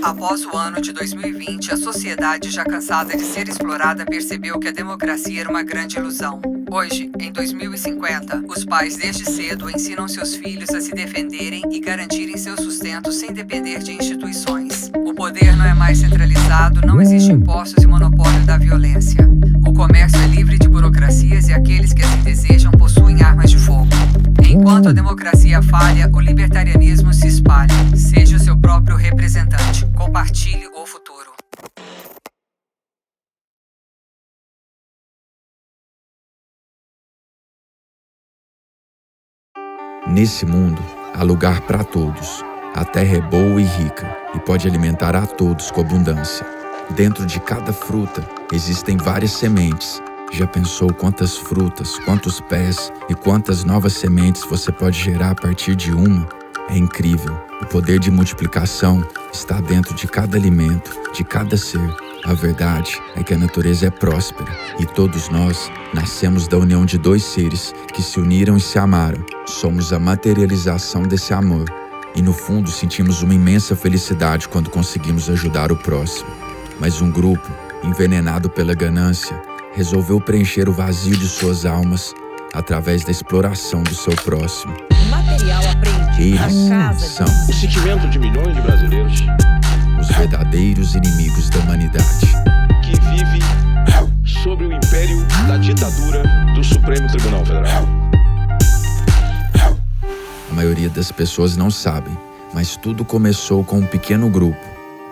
Após o ano de 2020, a sociedade, já cansada de ser explorada, percebeu que a democracia era uma grande ilusão. Hoje, em 2050, os pais desde cedo ensinam seus filhos a se defenderem e garantirem seu sustento sem depender de instituições. O poder não é mais centralizado, não existe impostos e monopólio da violência. O comércio é livre de burocracias e aqueles que assim desejam possuem armas de fogo. Enquanto a democracia falha, o libertarianismo se espalha. Seja o seu próprio representante. Compartilhe o futuro. Nesse mundo, há lugar para todos. A terra é boa e rica e pode alimentar a todos com abundância. Dentro de cada fruta existem várias sementes. Já pensou quantas frutas, quantos pés e quantas novas sementes você pode gerar a partir de uma? É incrível. O poder de multiplicação está dentro de cada alimento, de cada ser. A verdade é que a natureza é próspera e todos nós nascemos da união de dois seres que se uniram e se amaram. Somos a materialização desse amor e no fundo sentimos uma imensa felicidade quando conseguimos ajudar o próximo. Mas um grupo, envenenado pela ganância, resolveu preencher o vazio de suas almas através da exploração do seu próximo. Material apreendido. Eles são o sentimento de milhões de brasileiros os verdadeiros inimigos da humanidade. que vive sob o império da ditadura do Supremo Tribunal Federal. A maioria das pessoas não sabem, mas tudo começou com um pequeno grupo.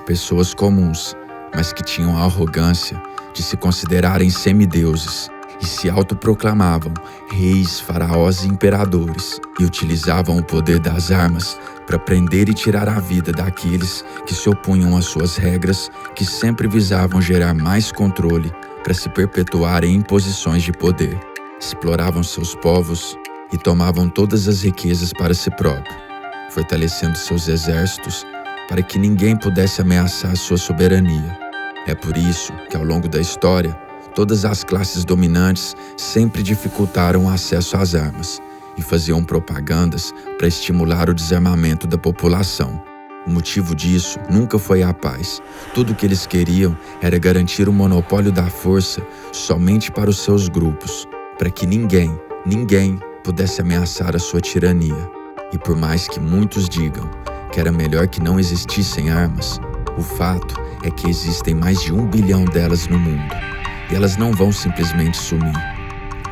Pessoas comuns, mas que tinham a arrogância de se considerarem semideuses e se autoproclamavam reis, faraós e imperadores e utilizavam o poder das armas para prender e tirar a vida daqueles que se opunham às suas regras, que sempre visavam gerar mais controle para se perpetuarem em posições de poder. Exploravam seus povos e tomavam todas as riquezas para si próprio, fortalecendo seus exércitos para que ninguém pudesse ameaçar sua soberania. É por isso que, ao longo da história, todas as classes dominantes sempre dificultaram o acesso às armas e faziam propagandas para estimular o desarmamento da população. O motivo disso nunca foi a paz. Tudo o que eles queriam era garantir o monopólio da força somente para os seus grupos, para que ninguém pudesse ameaçar a sua tirania. E por mais que muitos digam que era melhor que não existissem armas, o fato é que existem mais de 1 bilhão delas no mundo, e elas não vão simplesmente sumir.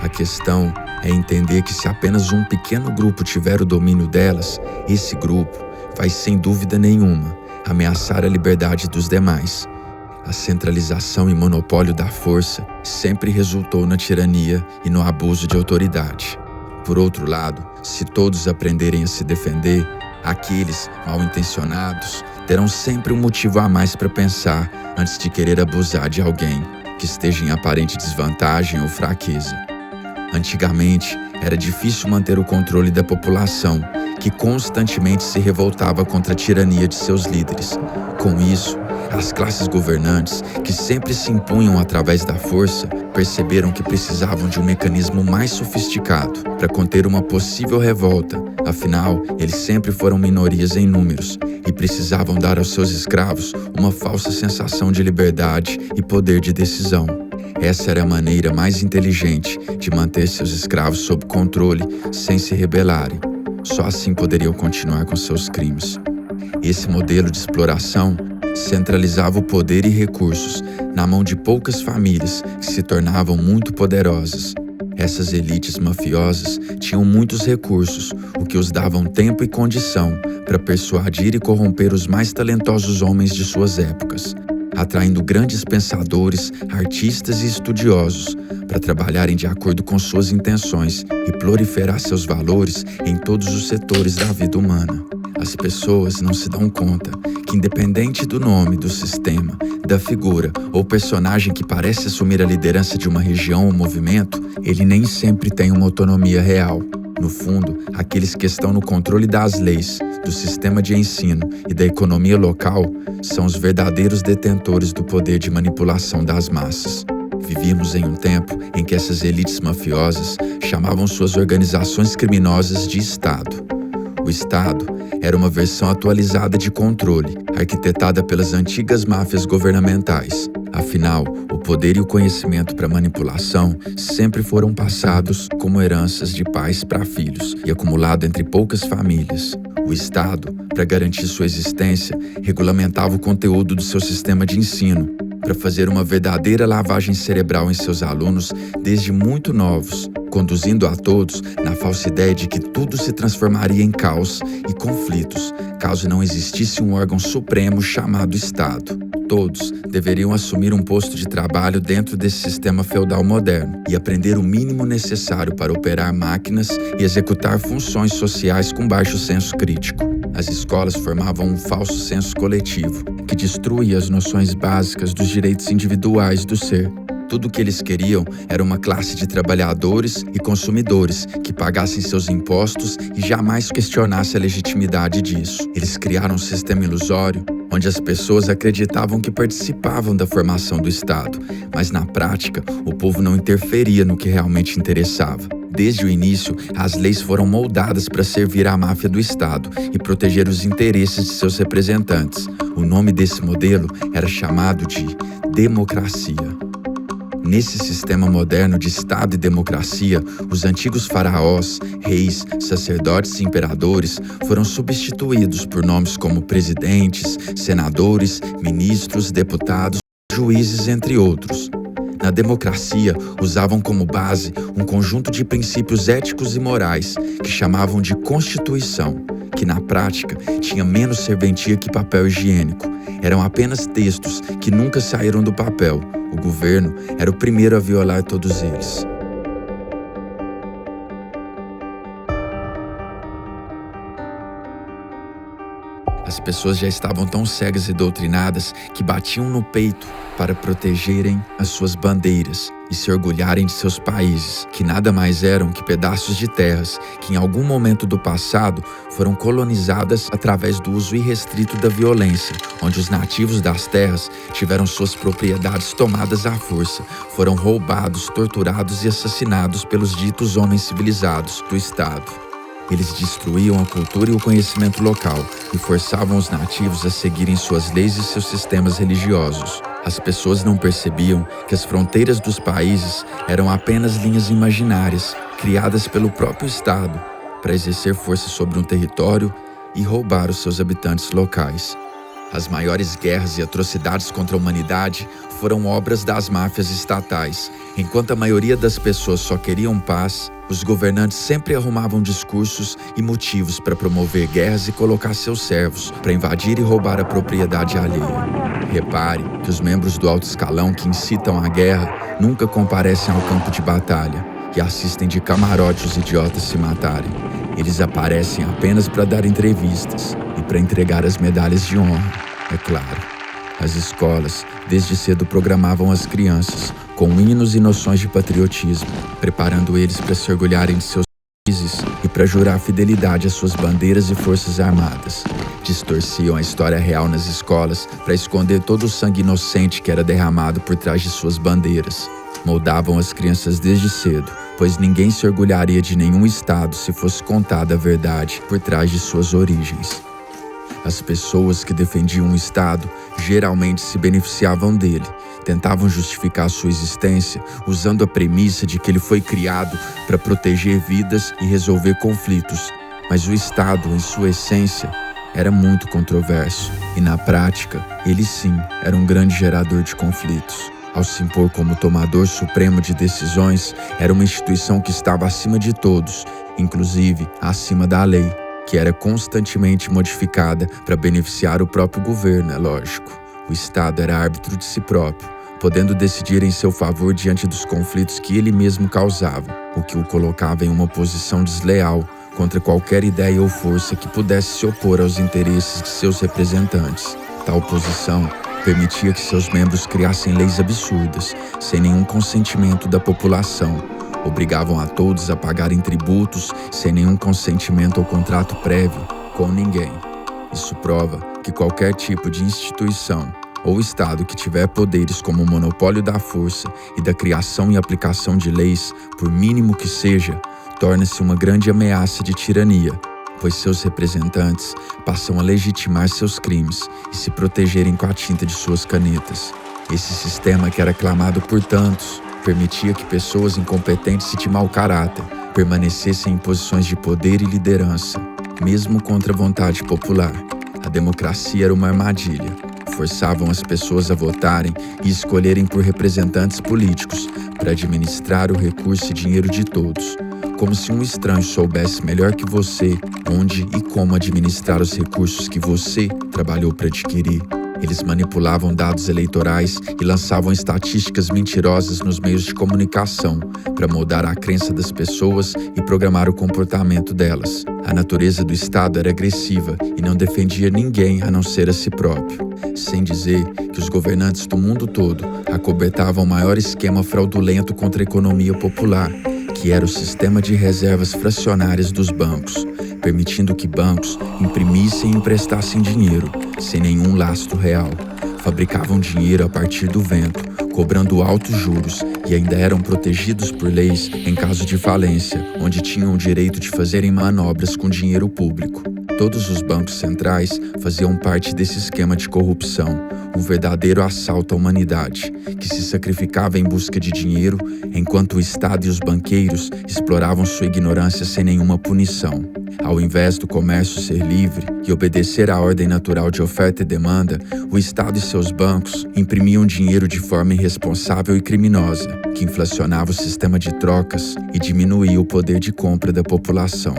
A questão é entender que se apenas um pequeno grupo tiver o domínio delas, esse grupo vai, sem dúvida nenhuma, ameaçar a liberdade dos demais. A centralização e monopólio da força sempre resultou na tirania e no abuso de autoridade. Por outro lado, se todos aprenderem a se defender, aqueles mal-intencionados terão sempre um motivo a mais para pensar antes de querer abusar de alguém que esteja em aparente desvantagem ou fraqueza. Antigamente, era difícil manter o controle da população, que constantemente se revoltava contra a tirania de seus líderes. Com isso, as classes governantes, que sempre se impunham através da força, perceberam que precisavam de um mecanismo mais sofisticado para conter uma possível revolta. Afinal, eles sempre foram minorias em números e precisavam dar aos seus escravos uma falsa sensação de liberdade e poder de decisão. Essa era a maneira mais inteligente de manter seus escravos sob controle sem se rebelarem. Só assim poderiam continuar com seus crimes. Esse modelo de exploração centralizava o poder e recursos na mão de poucas famílias que se tornavam muito poderosas. Essas elites mafiosas tinham muitos recursos, o que os davam tempo e condição para persuadir e corromper os mais talentosos homens de suas épocas, atraindo grandes pensadores, artistas e estudiosos para trabalharem de acordo com suas intenções e proliferar seus valores em todos os setores da vida humana. As pessoas não se dão conta que, independente do nome, do sistema, da figura ou personagem que parece assumir a liderança de uma região ou movimento, ele nem sempre tem uma autonomia real. No fundo, aqueles que estão no controle das leis, do sistema de ensino e da economia local são os verdadeiros detentores do poder de manipulação das massas. Vivíamos em um tempo em que essas elites mafiosas chamavam suas organizações criminosas de Estado. O Estado era uma versão atualizada de controle, arquitetada pelas antigas máfias governamentais. Afinal, o poder e o conhecimento para manipulação sempre foram passados como heranças de pais para filhos e acumulado entre poucas famílias. O Estado, para garantir sua existência, regulamentava o conteúdo do seu sistema de ensino, para fazer uma verdadeira lavagem cerebral em seus alunos desde muito novos, conduzindo a todos na falsa ideia de que tudo se transformaria em caos e conflitos, caso não existisse um órgão supremo chamado Estado. Todos deveriam assumir um posto de trabalho dentro desse sistema feudal moderno e aprender o mínimo necessário para operar máquinas e executar funções sociais com baixo senso crítico. As escolas formavam um falso senso coletivo, que destruía as noções básicas dos direitos individuais do ser. Tudo o que eles queriam era uma classe de trabalhadores e consumidores que pagassem seus impostos e jamais questionassem a legitimidade disso. Eles criaram um sistema ilusório onde as pessoas acreditavam que participavam da formação do Estado, mas na prática o povo não interferia no que realmente interessava. Desde o início, as leis foram moldadas para servir à máfia do Estado e proteger os interesses de seus representantes. O nome desse modelo era chamado de democracia. Nesse sistema moderno de Estado e democracia, os antigos faraós, reis, sacerdotes e imperadores foram substituídos por nomes como presidentes, senadores, ministros, deputados, juízes, entre outros. Na democracia, usavam como base um conjunto de princípios éticos e morais que chamavam de Constituição, que na prática tinha menos serventia que papel higiênico. Eram apenas textos que nunca saíram do papel. O governo era o primeiro a violar todos eles. As pessoas já estavam tão cegas e doutrinadas que batiam no peito para protegerem as suas bandeiras e se orgulharem de seus países, que nada mais eram que pedaços de terras que em algum momento do passado foram colonizadas através do uso irrestrito da violência, onde os nativos das terras tiveram suas propriedades tomadas à força, foram roubados, torturados e assassinados pelos ditos homens civilizados do Estado. Eles destruíam a cultura e o conhecimento local e forçavam os nativos a seguirem suas leis e seus sistemas religiosos. As pessoas não percebiam que as fronteiras dos países eram apenas linhas imaginárias, criadas pelo próprio Estado, para exercer força sobre um território e roubar os seus habitantes locais. As maiores guerras e atrocidades contra a humanidade foram obras das máfias estatais. Enquanto a maioria das pessoas só queriam paz, os governantes sempre arrumavam discursos e motivos para promover guerras e colocar seus servos para invadir e roubar a propriedade alheia. Repare que os membros do alto escalão que incitam a guerra nunca comparecem ao campo de batalha e assistem de camarote os idiotas se matarem. Eles aparecem apenas para dar entrevistas e para entregar as medalhas de honra, é claro. As escolas, desde cedo, programavam as crianças com hinos e noções de patriotismo, preparando eles para se orgulharem de seus países e para jurar fidelidade às suas bandeiras e forças armadas. Distorciam a história real nas escolas para esconder todo o sangue inocente que era derramado por trás de suas bandeiras. Moldavam as crianças desde cedo, pois ninguém se orgulharia de nenhum estado se fosse contada a verdade por trás de suas origens. As pessoas que defendiam o Estado geralmente se beneficiavam dele, tentavam justificar sua existência usando a premissa de que ele foi criado para proteger vidas e resolver conflitos. Mas o Estado, em sua essência, era muito controverso e, na prática, ele sim era um grande gerador de conflitos. Ao se impor como tomador supremo de decisões, era uma instituição que estava acima de todos, inclusive acima da lei, que era constantemente modificada para beneficiar o próprio governo, é lógico. O Estado era árbitro de si próprio, podendo decidir em seu favor diante dos conflitos que ele mesmo causava, o que o colocava em uma posição desleal contra qualquer ideia ou força que pudesse se opor aos interesses de seus representantes. Tal posição permitia que seus membros criassem leis absurdas, sem nenhum consentimento da população. Obrigavam a todos a pagarem tributos sem nenhum consentimento ou contrato prévio com ninguém. Isso prova que qualquer tipo de instituição ou Estado que tiver poderes como o monopólio da força e da criação e aplicação de leis, por mínimo que seja, torna-se uma grande ameaça de tirania, pois seus representantes passam a legitimar seus crimes e se protegerem com a tinta de suas canetas. Esse sistema, que era aclamado por tantos, permitia que pessoas incompetentes e de mau caráter permanecessem em posições de poder e liderança, mesmo contra a vontade popular. A democracia era uma armadilha. Forçavam as pessoas a votarem e escolherem por representantes políticos para administrar o recurso e dinheiro de todos, como se um estranho soubesse melhor que você onde e como administrar os recursos que você trabalhou para adquirir. Eles manipulavam dados eleitorais e lançavam estatísticas mentirosas nos meios de comunicação para moldar a crença das pessoas e programar o comportamento delas. A natureza do Estado era agressiva e não defendia ninguém a não ser a si próprio. Sem dizer que os governantes do mundo todo acobertavam o maior esquema fraudulento contra a economia popular, que era o sistema de reservas fracionárias dos bancos, permitindo que bancos imprimissem e emprestassem dinheiro, sem nenhum lastro real. Fabricavam dinheiro a partir do vento, cobrando altos juros, e ainda eram protegidos por leis em caso de falência, onde tinham o direito de fazerem manobras com dinheiro público. Todos os bancos centrais faziam parte desse esquema de corrupção, um verdadeiro assalto à humanidade, que se sacrificava em busca de dinheiro, enquanto o Estado e os banqueiros exploravam sua ignorância sem nenhuma punição. Ao invés do comércio ser livre e obedecer à ordem natural de oferta e demanda, o Estado e seus bancos imprimiam dinheiro de forma irresponsável e criminosa, que inflacionava o sistema de trocas e diminuía o poder de compra da população.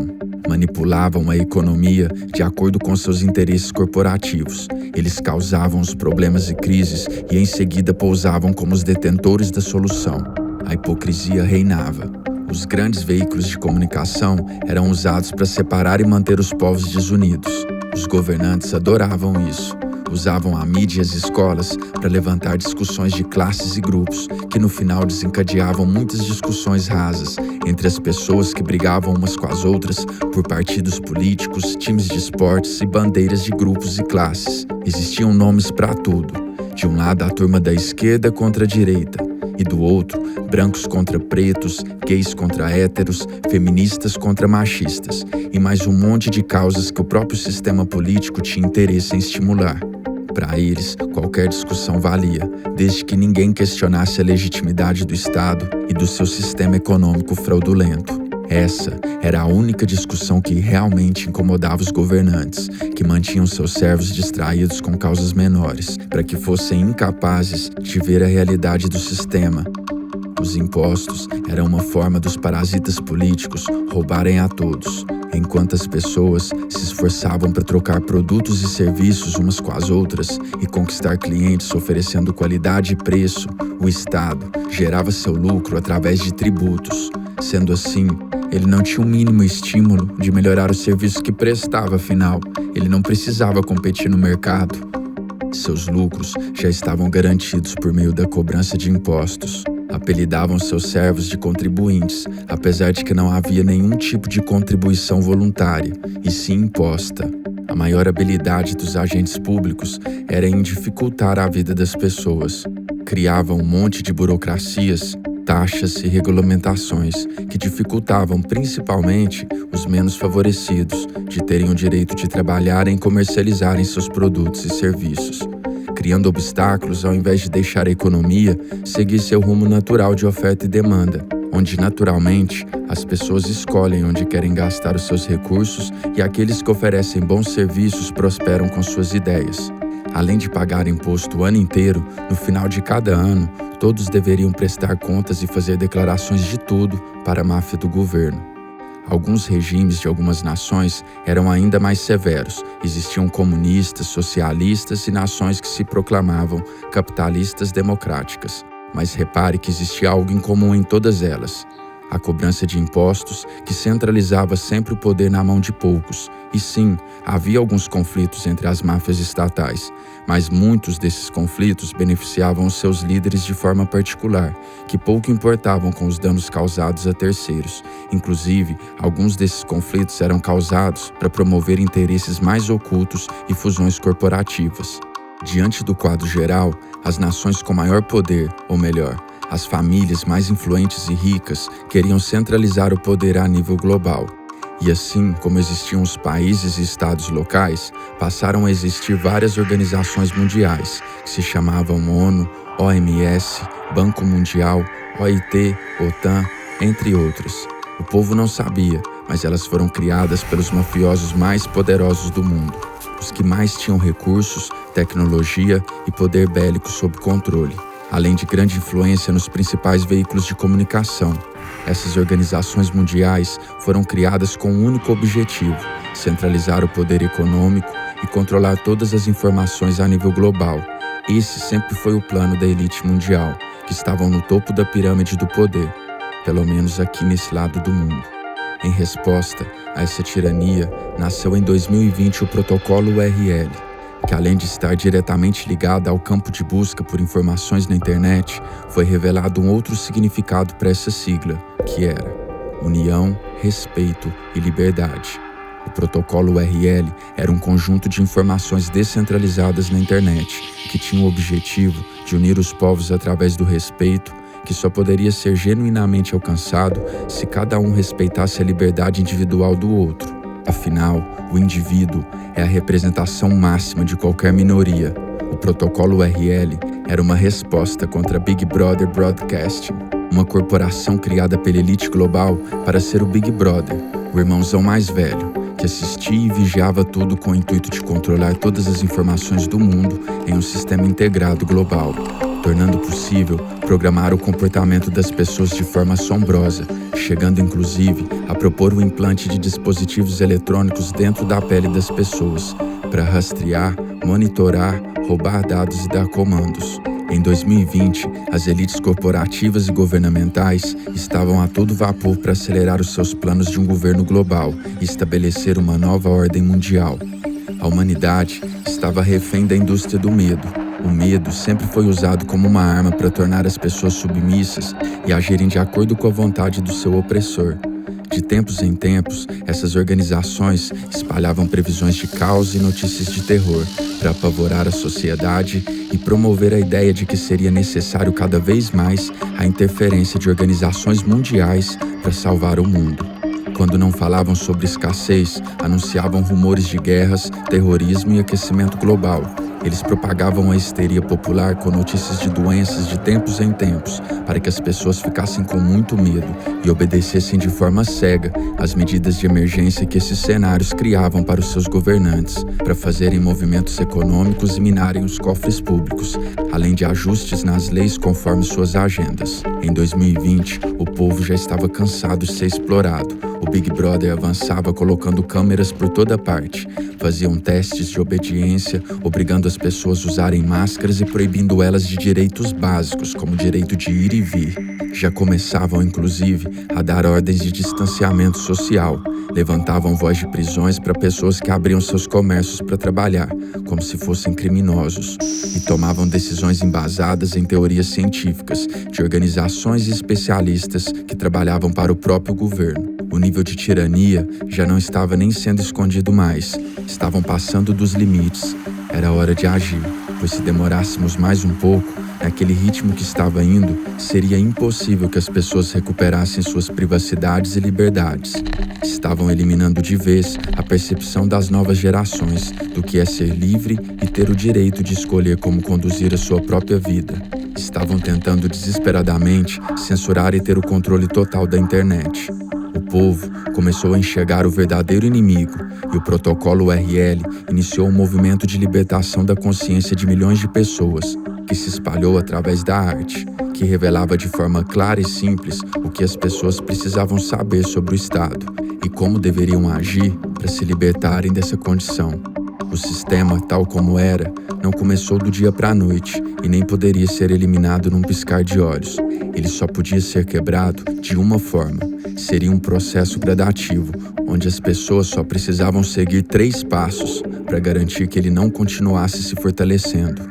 Manipulavam a economia de acordo com seus interesses corporativos. Eles causavam os problemas e crises e em seguida pousavam como os detentores da solução. A hipocrisia reinava. Os grandes veículos de comunicação eram usados para separar e manter os povos desunidos. Os governantes adoravam isso. Usavam a mídia e as escolas para levantar discussões de classes e grupos, que no final desencadeavam muitas discussões rasas entre as pessoas que brigavam umas com as outras por partidos políticos, times de esportes e bandeiras de grupos e classes. Existiam nomes para tudo. De um lado, a turma da esquerda contra a direita, e do outro, brancos contra pretos, gays contra héteros, feministas contra machistas, e mais um monte de causas que o próprio sistema político tinha interesse em estimular. Para eles, qualquer discussão valia, desde que ninguém questionasse a legitimidade do Estado e do seu sistema econômico fraudulento. Essa era a única discussão que realmente incomodava os governantes, que mantinham seus servos distraídos com causas menores, para que fossem incapazes de ver a realidade do sistema. Os impostos eram uma forma dos parasitas políticos roubarem a todos. Enquanto as pessoas se esforçavam para trocar produtos e serviços umas com as outras e conquistar clientes oferecendo qualidade e preço, o Estado gerava seu lucro através de tributos. Sendo assim, ele não tinha o mínimo estímulo de melhorar o serviço que prestava, afinal, ele não precisava competir no mercado. Seus lucros já estavam garantidos por meio da cobrança de impostos. Apelidavam seus servos de contribuintes, apesar de que não havia nenhum tipo de contribuição voluntária, e sim imposta. A maior habilidade dos agentes públicos era em dificultar a vida das pessoas. Criavam um monte de burocracias, taxas e regulamentações que dificultavam principalmente os menos favorecidos de terem o direito de trabalhar e comercializarem seus produtos e serviços, criando obstáculos ao invés de deixar a economia seguir seu rumo natural de oferta e demanda, onde naturalmente as pessoas escolhem onde querem gastar os seus recursos e aqueles que oferecem bons serviços prosperam com suas ideias. Além de pagar imposto o ano inteiro, no final de cada ano, todos deveriam prestar contas e fazer declarações de tudo para a máfia do governo. Alguns regimes de algumas nações eram ainda mais severos. Existiam comunistas, socialistas e nações que se proclamavam capitalistas democráticas. Mas repare que existia algo em comum em todas elas: a cobrança de impostos, que centralizava sempre o poder na mão de poucos. E sim, havia alguns conflitos entre as máfias estatais, mas muitos desses conflitos beneficiavam os seus líderes de forma particular, que pouco importavam com os danos causados a terceiros. Inclusive, alguns desses conflitos eram causados para promover interesses mais ocultos e fusões corporativas. Diante do quadro geral, as nações com maior poder, ou melhor, as famílias mais influentes e ricas, queriam centralizar o poder a nível global. E assim como existiam os países e estados locais, passaram a existir várias organizações mundiais, que se chamavam ONU, OMS, Banco Mundial, OIT, OTAN, entre outras. O povo não sabia, mas elas foram criadas pelos mafiosos mais poderosos do mundo, os que mais tinham recursos, tecnologia e poder bélico sob controle, além de grande influência nos principais veículos de comunicação. Essas organizações mundiais foram criadas com um único objetivo: centralizar o poder econômico e controlar todas as informações a nível global. Esse sempre foi o plano da elite mundial, que estavam no topo da pirâmide do poder, pelo menos aqui nesse lado do mundo. Em resposta a essa tirania, nasceu em 2020 o Protocolo URL, que além de estar diretamente ligado ao campo de busca por informações na internet, foi revelado um outro significado para essa sigla, que era União, Respeito e Liberdade. O Protocolo URL era um conjunto de informações descentralizadas na internet, que tinha o objetivo de unir os povos através do respeito, que só poderia ser genuinamente alcançado se cada um respeitasse a liberdade individual do outro. Afinal, o indivíduo é a representação máxima de qualquer minoria. O Protocolo URL era uma resposta contra Big Brother Broadcasting, uma corporação criada pela elite global para ser o Big Brother, o irmãozão mais velho, que assistia e vigiava tudo com o intuito de controlar todas as informações do mundo em um sistema integrado global, tornando possível programar o comportamento das pessoas de forma assombrosa, chegando inclusive a propor o implante de dispositivos eletrônicos dentro da pele das pessoas, para rastrear, monitorar, roubar dados e dar comandos. Em 2020, as elites corporativas e governamentais estavam a todo vapor para acelerar os seus planos de um governo global e estabelecer uma nova ordem mundial. A humanidade estava refém da indústria do medo. O medo sempre foi usado como uma arma para tornar as pessoas submissas e agirem de acordo com a vontade do seu opressor. De tempos em tempos, essas organizações espalhavam previsões de caos e notícias de terror para apavorar a sociedade e promover a ideia de que seria necessário cada vez mais a interferência de organizações mundiais para salvar o mundo. Quando não falavam sobre escassez, anunciavam rumores de guerras, terrorismo e aquecimento global. Eles propagavam a histeria popular com notícias de doenças de tempos em tempos, para que as pessoas ficassem com muito medo e obedecessem de forma cega às medidas de emergência que esses cenários criavam para os seus governantes, para fazerem movimentos econômicos e minarem os cofres públicos, além de ajustes nas leis conforme suas agendas. Em 2020, o povo já estava cansado de ser explorado. O Big Brother avançava colocando câmeras por toda parte, faziam testes de obediência, obrigando as pessoas a usarem máscaras e proibindo elas de direitos básicos, como o direito de ir e vir. Já começavam, inclusive, a dar ordens de distanciamento social. Levantavam voz de prisões para pessoas que abriam seus comércios para trabalhar, como se fossem criminosos. E tomavam decisões embasadas em teorias científicas, de organizações e especialistas que trabalhavam para o próprio governo. O nível de tirania já não estava nem sendo escondido mais. Estavam passando dos limites. Era hora de agir, pois se demorássemos mais um pouco, naquele ritmo que estava indo, seria impossível que as pessoas recuperassem suas privacidades e liberdades. Estavam eliminando de vez a percepção das novas gerações do que é ser livre e ter o direito de escolher como conduzir a sua própria vida. Estavam tentando desesperadamente censurar e ter o controle total da internet. O povo começou a enxergar o verdadeiro inimigo e o Protocolo URL iniciou um movimento de libertação da consciência de milhões de pessoas, que se espalhou através da arte, que revelava de forma clara e simples o que as pessoas precisavam saber sobre o Estado e como deveriam agir para se libertarem dessa condição. O sistema, tal como era, não começou do dia para a noite e nem poderia ser eliminado num piscar de olhos. Ele só podia ser quebrado de uma forma. Seria um processo gradativo, onde as pessoas só precisavam seguir 3 passos para garantir que ele não continuasse se fortalecendo.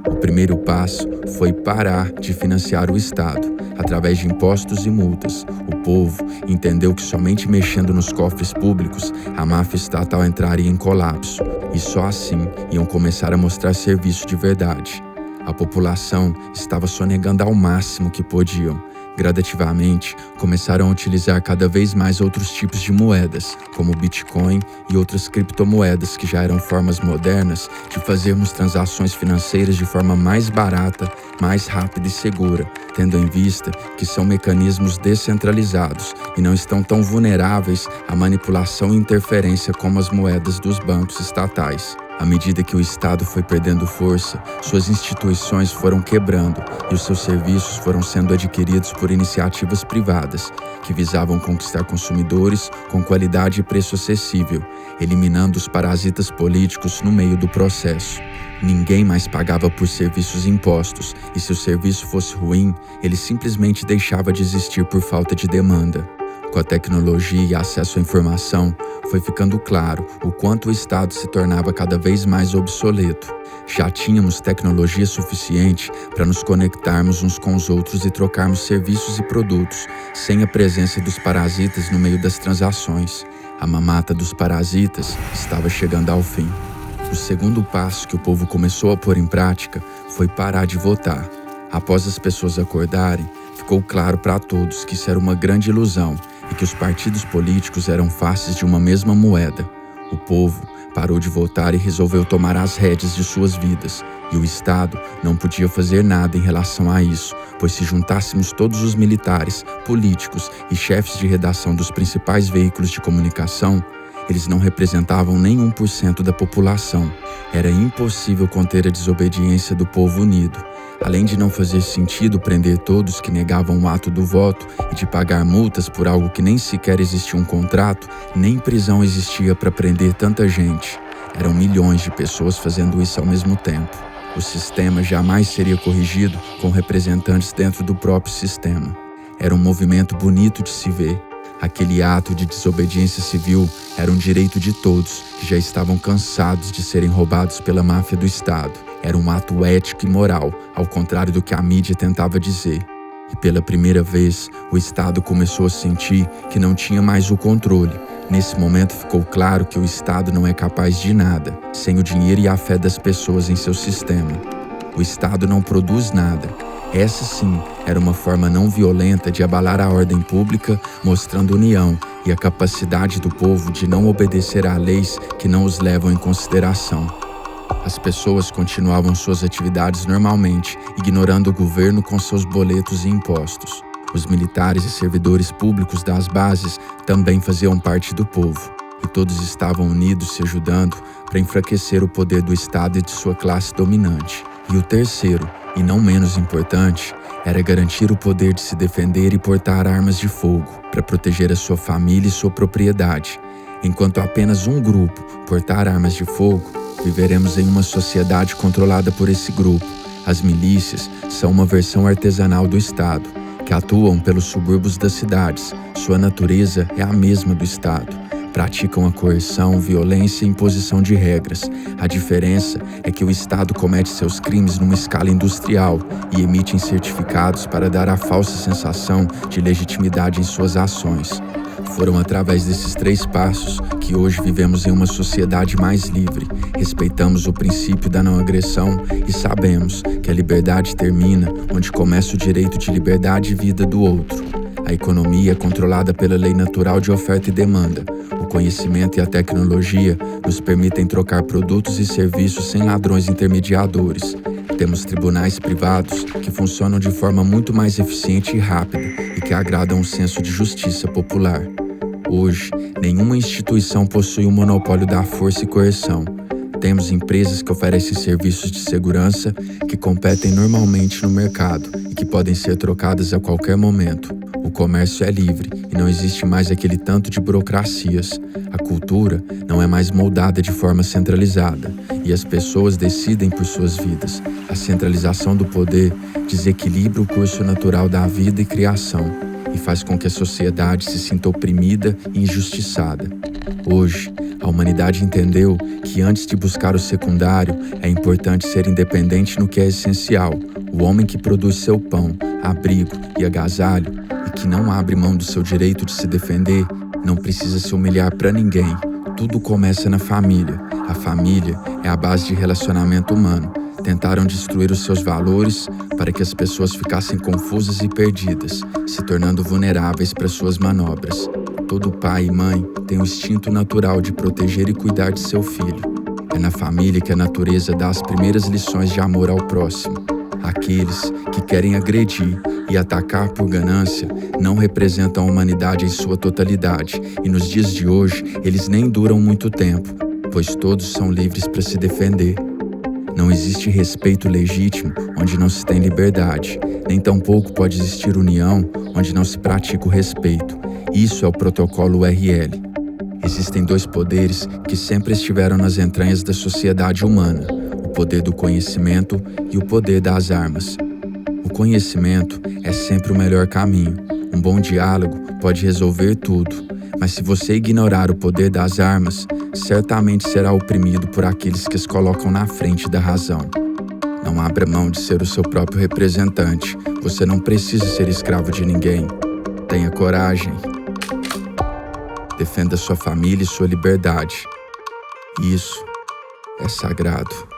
O primeiro passo foi parar de financiar o Estado, através de impostos e multas. O povo entendeu que somente mexendo nos cofres públicos, a máfia estatal entraria em colapso, e só assim iam começar a mostrar serviço de verdade. A população estava sonegando ao máximo que podiam, Gradativamente, começaram a utilizar cada vez mais outros tipos de moedas, como o Bitcoin e outras criptomoedas que já eram formas modernas de fazermos transações financeiras de forma mais barata, mais rápida e segura, tendo em vista que são mecanismos descentralizados e não estão tão vulneráveis à manipulação e interferência como as moedas dos bancos estatais. À medida que o Estado foi perdendo força, suas instituições foram quebrando e os seus serviços foram sendo adquiridos por iniciativas privadas, que visavam conquistar consumidores com qualidade e preço acessível, eliminando os parasitas políticos no meio do processo. Ninguém mais pagava por serviços impostos, e se o serviço fosse ruim, ele simplesmente deixava de existir por falta de demanda. Com a tecnologia e acesso à informação, foi ficando claro o quanto o Estado se tornava cada vez mais obsoleto. Já tínhamos tecnologia suficiente para nos conectarmos uns com os outros e trocarmos serviços e produtos, sem a presença dos parasitas no meio das transações. A mamata dos parasitas estava chegando ao fim. O segundo passo que o povo começou a pôr em prática foi parar de votar. Após as pessoas acordarem, ficou claro para todos que isso era uma grande ilusão e que os partidos políticos eram faces de uma mesma moeda. O povo parou de votar e resolveu tomar as rédeas de suas vidas, e o Estado não podia fazer nada em relação a isso, pois se juntássemos todos os militares, políticos e chefes de redação dos principais veículos de comunicação, eles não representavam nem 1% da população. Era impossível conter a desobediência do povo unido. Além de não fazer sentido prender todos que negavam o ato do voto e de pagar multas por algo que nem sequer existia um contrato, nem prisão existia para prender tanta gente. Eram milhões de pessoas fazendo isso ao mesmo tempo. O sistema jamais seria corrigido com representantes dentro do próprio sistema. Era um movimento bonito de se ver. Aquele ato de desobediência civil era um direito de todos que já estavam cansados de serem roubados pela máfia do Estado. Era um ato ético e moral, ao contrário do que a mídia tentava dizer. E pela primeira vez, o Estado começou a sentir que não tinha mais o controle. Nesse momento ficou claro que o Estado não é capaz de nada, sem o dinheiro e a fé das pessoas em seu sistema. O Estado não produz nada. Essa sim era uma forma não violenta de abalar a ordem pública, mostrando união e a capacidade do povo de não obedecer a leis que não os levam em consideração. As pessoas continuavam suas atividades normalmente, ignorando o governo com seus boletos e impostos. Os militares e servidores públicos das bases também faziam parte do povo, e todos estavam unidos se ajudando para enfraquecer o poder do Estado e de sua classe dominante. E o terceiro, e não menos importante, era garantir o poder de se defender e portar armas de fogo para proteger a sua família e sua propriedade. Enquanto apenas um grupo portar armas de fogo, viveremos em uma sociedade controlada por esse grupo. As milícias são uma versão artesanal do Estado, que atuam pelos subúrbios das cidades. Sua natureza é a mesma do Estado. Praticam a coerção, violência e imposição de regras. A diferença é que o Estado comete seus crimes numa escala industrial e emite certificados para dar a falsa sensação de legitimidade em suas ações. Foram através desses 3 passos que hoje vivemos em uma sociedade mais livre, respeitamos o princípio da não agressão e sabemos que a liberdade termina onde começa o direito de liberdade e vida do outro. A economia é controlada pela lei natural de oferta e demanda. O conhecimento e a tecnologia nos permitem trocar produtos e serviços sem ladrões intermediadores. Temos tribunais privados que funcionam de forma muito mais eficiente e rápida e que agradam o senso de justiça popular. Hoje, nenhuma instituição possui um monopólio da força e coerção. Temos empresas que oferecem serviços de segurança que competem normalmente no mercado e que podem ser trocadas a qualquer momento. O comércio é livre e não existe mais aquele tanto de burocracias. A cultura não é mais moldada de forma centralizada e as pessoas decidem por suas vidas. A centralização do poder desequilibra o curso natural da vida e criação e faz com que a sociedade se sinta oprimida e injustiçada. Hoje, a humanidade entendeu que antes de buscar o secundário, é importante ser independente no que é essencial. O homem que produz seu pão, abrigo e agasalho e que não abre mão do seu direito de se defender, não precisa se humilhar para ninguém. Tudo começa na família. A família é a base de relacionamento humano. Tentaram destruir os seus valores para que as pessoas ficassem confusas e perdidas, se tornando vulneráveis para suas manobras. Todo pai e mãe tem o instinto natural de proteger e cuidar de seu filho. É na família que a natureza dá as primeiras lições de amor ao próximo. Aqueles que querem agredir e atacar por ganância não representam a humanidade em sua totalidade, e nos dias de hoje eles nem duram muito tempo, pois todos são livres para se defender. Não existe respeito legítimo onde não se tem liberdade, nem tampouco pode existir união onde não se pratica o respeito. Isso é o protocolo URL. Existem dois poderes que sempre estiveram nas entranhas da sociedade humana: o poder do conhecimento e o poder das armas. O conhecimento é sempre o melhor caminho. Um bom diálogo pode resolver tudo, mas se você ignorar o poder das armas, certamente será oprimido por aqueles que as colocam na frente da razão. Não abra mão de ser o seu próprio representante. Você não precisa ser escravo de ninguém. Tenha coragem. Defenda sua família e sua liberdade. Isso é sagrado.